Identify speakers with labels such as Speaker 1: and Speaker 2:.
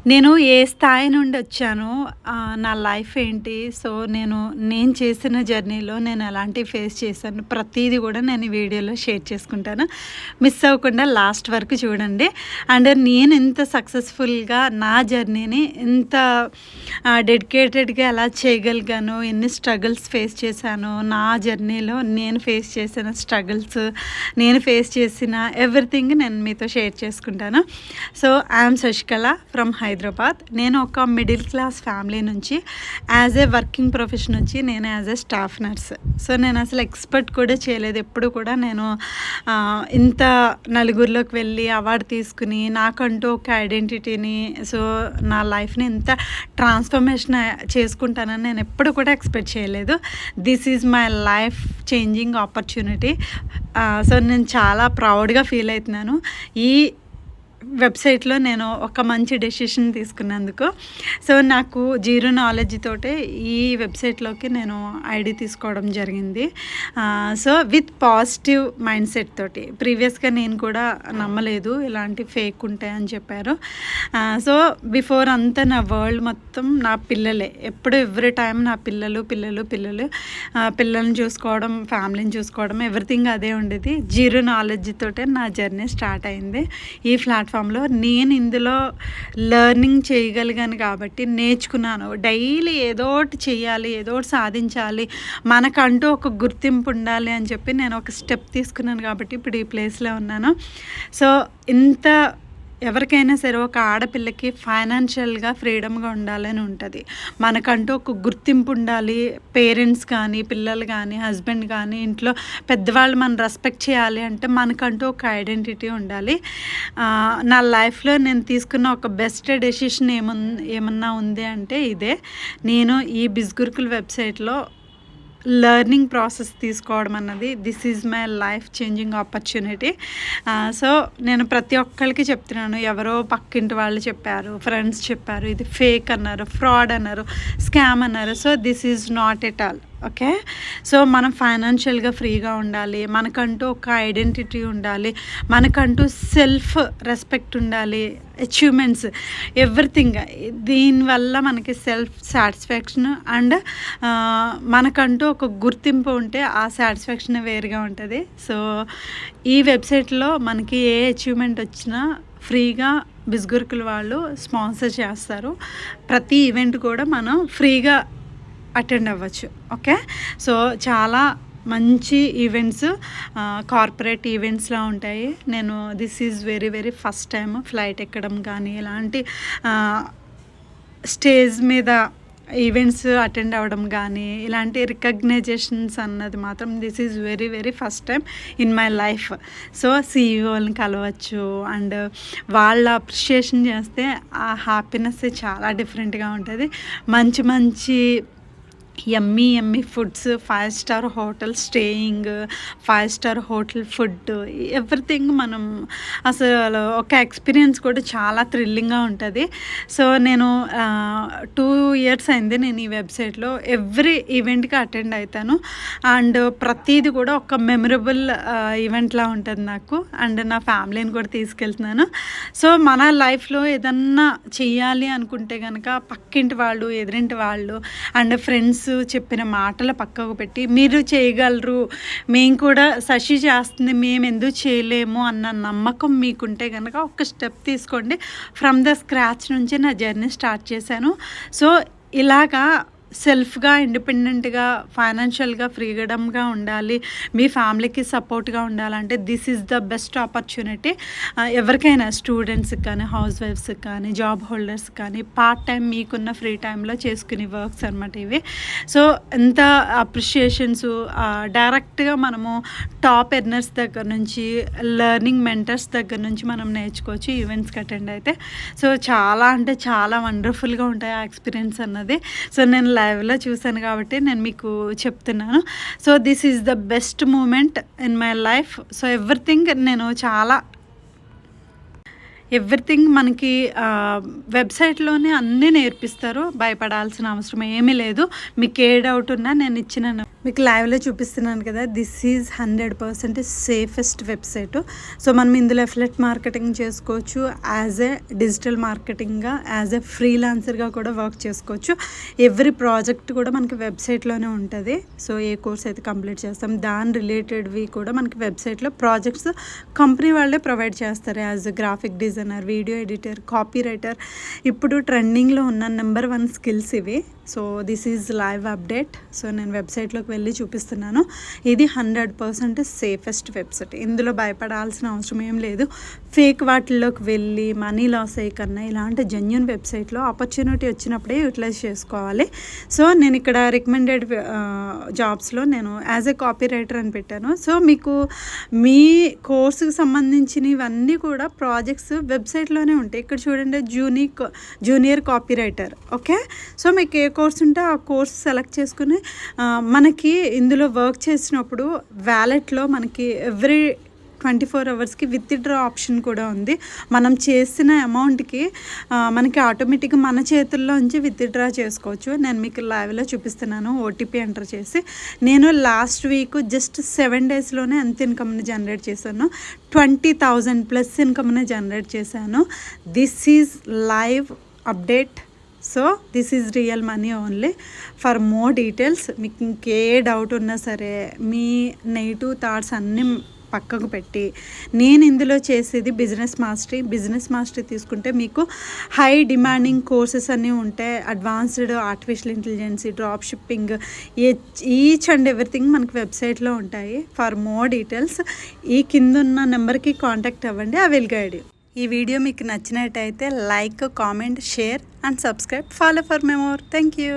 Speaker 1: నేను ఏ స్థాయి నుండి వచ్చాను, నా లైఫ్ ఏంటి, సో నేను చేసిన జర్నీలో నేను ఎలాంటివి ఫేస్ చేశాను, ప్రతీది కూడా నేను ఈ వీడియోలో షేర్ చేసుకుంటాను. మిస్ అవ్వకుండా లాస్ట్ వరకు చూడండి. అండ్ నేను ఇంత సక్సెస్ఫుల్గా నా జర్నీని ఇంత డెడికేటెడ్గా ఎలా చేయగలిగాను, ఎన్ని స్ట్రగుల్స్ ఫేస్ చేశాను, నా జర్నీలో నేను ఫేస్ చేసిన స్ట్రగుల్స్, నేను ఫేస్ చేసిన ఎవ్రీథింగ్ నేను మీతో షేర్ చేసుకుంటాను. So I'm Sasikala from Hyderabad. నేను ఒక మిడిల్ క్లాస్ ఫ్యామిలీ నుంచి యాజ్ ఏ వర్కింగ్ ప్రొఫెషన్ నుంచి నేను as a staff nurse. So నేను అసలు ఎక్స్పెక్ట్ కూడా చేయలేదు. ఎప్పుడు కూడా నేను ఇంత నలుగురిలోకి వెళ్ళి అవార్డు తీసుకుని నాకంటూ ఒక ఐడెంటిటీని, సో నా లైఫ్ని ఇంత ట్రాన్స్ఫర్మేషన్ చేసుకుంటానని నేను ఎప్పుడు కూడా ఎక్స్పెక్ట్ చేయలేదు. This is my life changing opportunity. So నేను చాలా ప్రౌడ్గా ఫీల్ అవుతున్నాను ఈ వెబ్సైట్లో నేను ఒక మంచి డెసిషన్ తీసుకున్నందుకు. సో నాకు జీరో నాలెడ్జ్ తోటే ఈ వెబ్సైట్లోకి నేను ఐడి తీసుకోవడం జరిగింది. So with positive mind set తోటి. ప్రీవియస్గా నేను కూడా నమ్మలేదు ఇలాంటి ఫేక్ ఉంటాయని చెప్పారు. సో బిఫోర్ అంతా నా వరల్డ్ మొత్తం నా పిల్లలే. ఎప్పుడు ఎవ్రీ టైం నా పిల్లలు పిల్లలు పిల్లలు పిల్లల్ని చూసుకోవడం, ఫ్యామిలీని చూసుకోవడం, ఎవ్రీథింగ్ అదే ఉండేది. జీరో నాలెడ్జ్ తోటే నా జర్నీ స్టార్ట్ అయింది ఈ ప్లాట్ఫామ్లో. నేను ఇందులో లెర్నింగ్ చేయగలిగాను కాబట్టి నేర్చుకున్నాను. డైలీ ఏదో ఒకటి చేయాలి, ఏదో ఒకటి సాధించాలి, మనకంటూ ఒక గుర్తింపు ఉండాలి అని చెప్పి నేను ఒక స్టెప్ తీసుకున్నాను కాబట్టి ఇప్పుడు ఈ ప్లేస్లో ఉన్నాను. సో ఇంత ఎవరికైనా సరే ఒక ఆడపిల్లకి ఫైనాన్షియల్గా ఫ్రీడమ్గా ఉండాలని ఉంటుంది. మనకంటూ ఒక గుర్తింపు ఉండాలి. పేరెంట్స్ కానీ, పిల్లలు కానీ, హస్బెండ్ కానీ, ఇంట్లో పెద్దవాళ్ళు మనం రెస్పెక్ట్ చేయాలి అంటే మనకంటూ ఒక ఐడెంటిటీ ఉండాలి. నా లైఫ్లో నేను తీసుకున్న ఒక బెస్ట్ డెసిషన్ ఏమన్నా ఉంది అంటే ఇదే. నేను ఈ బిజ్గురుకుల్ వెబ్సైట్లో లెర్నింగ్ ప్రాసెస్ తీసుకోవడం అన్నది this is my life changing opportunity. So నేను ప్రతి ఒక్కరికి చెప్తున్నాను. ఎవరో పక్కింటి వాళ్ళు చెప్పారు, ఫ్రెండ్స్ చెప్పారు, ఇది ఫేక్ అన్నారు, ఫ్రాడ్ అన్నారు, స్కామ్ అన్నారు. So this is not at all. Okay. So మనం ఫైనాన్షియల్గా ఫ్రీగా ఉండాలి, మనకంటూ ఒక ఐడెంటిటీ ఉండాలి, మనకంటూ సెల్ఫ్ రెస్పెక్ట్ ఉండాలి, అచీవ్మెంట్స్, ఎవ్రీథింగ్. దీనివల్ల మనకి సెల్ఫ్ సాటిస్ఫాక్షన్ అండ్ మనకంటూ ఒక గుర్తింపు ఉంటే ఆ సాటిస్ఫాక్షన్ వేరుగా ఉంటుంది. సో ఈ వెబ్సైట్లో మనకి ఏ అచీవ్మెంట్ వచ్చినా ఫ్రీగా బిజ్గురుకుల్ వాళ్ళు స్పాన్సర్ చేస్తారు. ప్రతి ఈవెంట్ కూడా మనం ఫ్రీగా అటెండ్ అవ్వచ్చు. ఓకే. సో చాలా మంచి ఈవెంట్స్, కార్పొరేట్ ఈవెంట్స్లా ఉంటాయి. నేను this is very very first time flight ఎక్కడం కానీ, ఇలాంటి స్టేజ్ మీద ఈవెంట్స్ అటెండ్ అవ్వడం కానీ, ఇలాంటి రికగ్నైజేషన్స్ అన్నది మాత్రం this is very very first time in my life. So సీఈఓని కలవచ్చు అండ్ వాళ్ళ అప్రిషియేషన్ చేస్తే ఆ హ్యాపీనెస్ చాలా డిఫరెంట్గా ఉంటుంది. మంచి మంచి yummy foods, 5 star hotel staying, 5 star hotel food, everything మనం అసలు ఒక ఎక్స్పీరియన్స్ కూడా చాలా థ్రిల్లింగ్గా ఉంటుంది. సో నేను 2 ఇయర్స్ అయింది నేను ఈ వెబ్సైట్లో ఎవ్రీ ఈవెంట్కి అటెండ్ అవుతాను. అండ్ ప్రతిదీ కూడా ఒక మెమరబుల్ ఈవెంట్లా ఉంటుంది నాకు. అండ్ నా ఫ్యామిలీని కూడా తీసుకెళ్తున్నాను. సో మన లైఫ్లో ఏదన్నా చెయ్యాలి అనుకుంటే కనుక పక్కింటి వాళ్ళు, ఎదురింటి వాళ్ళు అండ్ ఫ్రెండ్స్ చెప్పిన మాటలు పక్కకు పెట్టి మీరు చేయగలరు, మేము కూడా శశి చేస్తుంది, మేము ఎందుకు చేయలేము అన్న నమ్మకం మీకుంటే కనుక ఒక స్టెప్ తీసుకోండి. ఫ్రమ్ ద స్క్రాచ్ నుంచి నా జర్నీ స్టార్ట్ చేశాను. సో ఇలాగా సెల్ఫ్గా, ఇండిపెండెంట్గా, ఫైనాన్షియల్గా ఫ్రీడమ్గా ఉండాలి, మీ ఫ్యామిలీకి సపోర్ట్గా ఉండాలంటే this is the best opportunity. ఎవరికైనా స్టూడెంట్స్కి కానీ, హౌస్ వైఫ్స్కి కానీ, జాబ్ హోల్డర్స్ కానీ, పార్ట్ టైం మీకున్న ఫ్రీ టైంలో చేసుకునే వర్క్స్ అనమాట ఇవి. సో ఎంత అప్రిషియేషన్స్, డైరెక్ట్గా మనము టాప్ ఎర్నర్స్ దగ్గర నుంచి, లెర్నింగ్ మెంటర్స్ దగ్గర నుంచి మనం నేర్చుకోవచ్చు ఈవెంట్స్కి అటెండ్ అయితే. సో చాలా అంటే చాలా వండర్ఫుల్గా ఉంటాయి ఆ ఎక్స్పీరియన్స్ అన్నది. సో నేను లైవ్లో చూశాను కాబట్టి నేను మీకు చెప్తున్నాను. So this is the best moment in my life. So everything మనకి వెబ్సైట్లోనే అన్నీ నేర్పిస్తారు. భయపడాల్సిన అవసరం ఏమీ లేదు. మీకు ఏ డౌట్ ఉన్నా నేను ఇచ్చిన మీకు లైవ్లో చూపిస్తున్నాను కదా, this is 100% safest website. So మనం ఇందులో ఎఫిలియేట్ మార్కెటింగ్ చేసుకోవచ్చు, యాజ్ ఏ డిజిటల్ మార్కెటింగ్గా, యాజ్ ఏ ఫ్రీలాన్సర్గా కూడా వర్క్ చేసుకోవచ్చు. ఎవ్రీ ప్రాజెక్ట్ కూడా మనకి వెబ్సైట్లోనే ఉంటుంది. సో ఏ కోర్స్ అయితే కంప్లీట్ చేస్తాం దాని రిలేటెడ్వి కూడా మనకి వెబ్సైట్లో ప్రాజెక్ట్స్ కంపెనీ వాళ్ళే ప్రొవైడ్ చేస్తారు. As graphic designer, video editor, copy writer, ఇప్పుడు ట్రెండింగ్లో ఉన్న నెంబర్ 1 స్కిల్స్ ఇవి. So this is live update. So నేను వెబ్సైట్లోకి వెళ్ళి చూపిస్తున్నాను. ఇది 100% సేఫెస్ట్ వెబ్సైట్. ఇందులో భయపడాల్సిన అవసరం ఏం లేదు. ఫేక్ వాటిల్లోకి వెళ్ళి మనీ లాస్ అయ్యి కన్నా ఇలాంటి జెన్యూన్ వెబ్సైట్లో ఆపర్చునిటీ వచ్చినప్పుడే యూటిలైజ్ చేసుకోవాలి. సో నేను ఇక్కడ రికమెండెడ్ జాబ్స్లో నేను యాజ్ ఏ కాపీ రైటర్ అని పెట్టాను. సో మీకు మీ కోర్సుకి సంబంధించినవన్నీ కూడా ప్రాజెక్ట్స్ వెబ్సైట్లోనే ఉంటాయి. ఇక్కడ చూడండి, junior copy writer. Okay, so మీకు ఏ కోర్స్ ఉంటే ఆ కోర్స్ సెలెక్ట్ చేసుకుని మనకి ఇందులో వర్క్ చేసినప్పుడు వ్యాలెట్లో మనకి ఎవ్రీ 24 అవర్స్కి విత్డ్రా ఆప్షన్ కూడా ఉంది. మనం చేసిన అమౌంట్కి మనకి ఆటోమేటిక్గా మన చేతుల్లోంచి విత్డ్రా చేసుకోవచ్చు. నేను మీకు లైవ్లో చూపిస్తున్నాను. ఓటీపీ ఎంటర్ చేసి నేను లాస్ట్ వీక్ జస్ట్ 7 డేస్లోనే ఎంత ఇన్కమ్ని జనరేట్ చేశాను. 20,000+ ఇన్కమ్ని జనరేట్ చేశాను. This is live update. So this is real money only. For more details మీకు ఇంకే డౌట్ ఉన్నా సరే, మీ నెగిటివ్ థాట్స్ అన్నీ పక్కకు పెట్టి, నేను ఇందులో చేసేది బిజినెస్ మాస్టరీ తీసుకుంటే మీకు హై డిమాండింగ్ కోర్సెస్ అన్నీ ఉంటాయి. Advanced artificial intelligence, drop shipping, each and everything మనకి వెబ్సైట్లో ఉంటాయి. ఫర్ మోర్ డీటెయిల్స్ ఈ కింద ఉన్న నెంబర్కి కాంటాక్ట్ అవ్వండి. I will guide you. ఈ వీడియో మీకు నచ్చినట్టయితే like, comment, share and subscribe. Follow for more. Thank you.